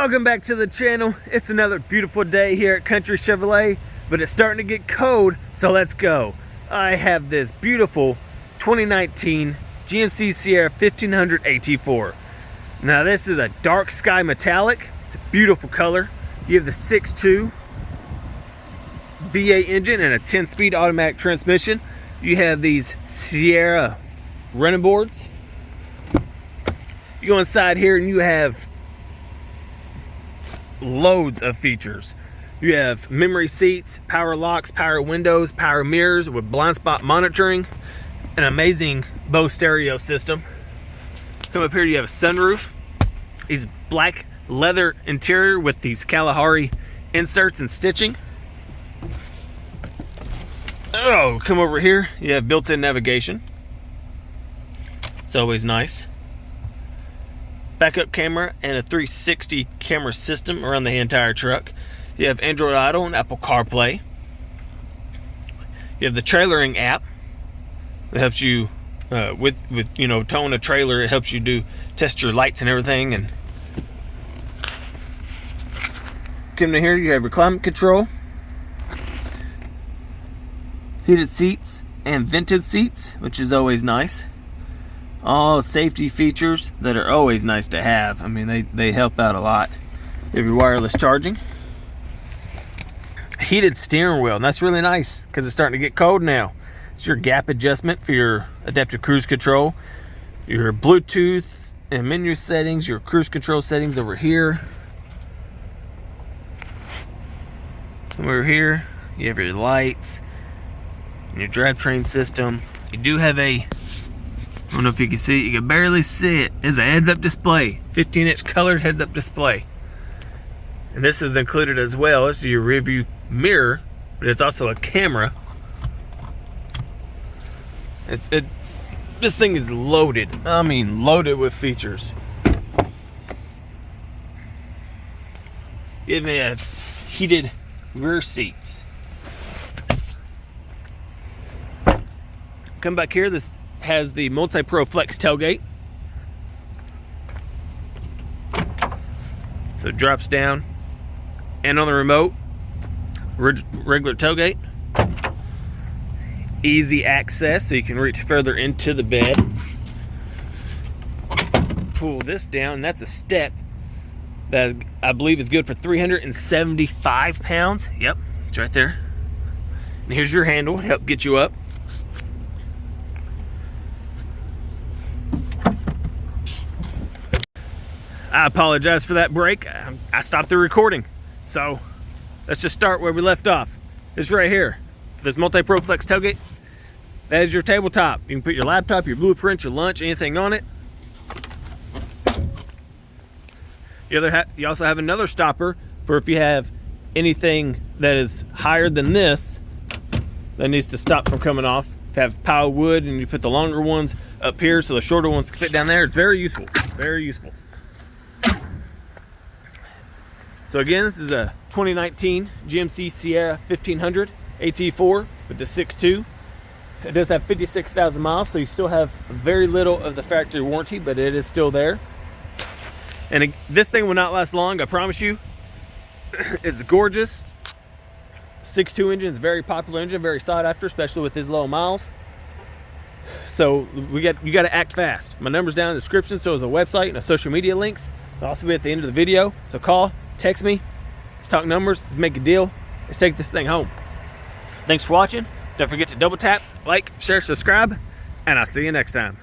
Welcome back to the channel. It's another beautiful day here at Country Chevrolet, but it's starting to get cold, so let's go. I have this beautiful 2019 GMC Sierra 1500 AT4. Now this is a dark sky metallic. It's a beautiful color. You have the 6.2 V8 engine and a 10-speed automatic transmission. You have these Sierra running boards. You go inside here and you have loads of features. You have memory seats, power locks, power windows, power mirrors with blind spot monitoring, an amazing Bose stereo system. Come up here, you have a sunroof, these black leather interior with these Kalahari inserts and stitching. Oh, come over here, you have built-in navigation. It's always nice. Backup camera and a 360 camera system around the entire truck. You have Android Auto and Apple CarPlay. You have the trailering app that helps you with towing a trailer. It helps you test your lights and everything. And come to here, you have your climate control, heated seats and vented seats, which is always nice. All safety features that are always nice to have. I mean, they help out a lot. You have your wireless charging. Heated steering wheel, and that's really nice because it's starting to get cold now. It's your gap adjustment for your adaptive cruise control, your Bluetooth and menu settings, your cruise control settings over here. Over here, you have your lights and your drivetrain system. You do have I don't know if you can see it. You can barely see it. It's a heads-up display, 15-inch colored heads-up display. And this is included as well. This is your rear view mirror, but it's also a camera. This thing is loaded. I mean, loaded with features. You even have heated rear seats. Come back here. This has the Multi-Proflex Tailgate. So it drops down. And on the remote, regular tailgate. Easy access so you can reach further into the bed. Pull this down, and that's a step that I believe is good for 375 pounds. Yep, it's right there. And here's your handle to help get you up. I apologize for that break. I stopped the recording. So let's just start where we left off. It's right here. This Multi-Proflex tailgate. That is your tabletop. You can put your laptop, your blueprint, your lunch, anything on it. You also have another stopper for if you have anything that is higher than this that needs to stop from coming off. If you have pile wood and you put the longer ones up here so the shorter ones can fit down there, it's very useful. Very useful. So again, this is a 2019 GMC Sierra 1500 AT4 with the 6.2. It does have 56,000 miles, so you still have very little of the factory warranty, but it is still there. And this thing will not last long, I promise you. It's gorgeous. 6.2 engine is a very popular engine, very sought after, especially with his low miles. So you got to act fast. My number's down in the description, so is a website and a social media links. They'll also be at the end of the video. So call, text me, let's talk numbers, let's make a deal, let's take this thing home. Thanks for watching. Don't forget to double tap, like, share, subscribe, and I'll see you next time.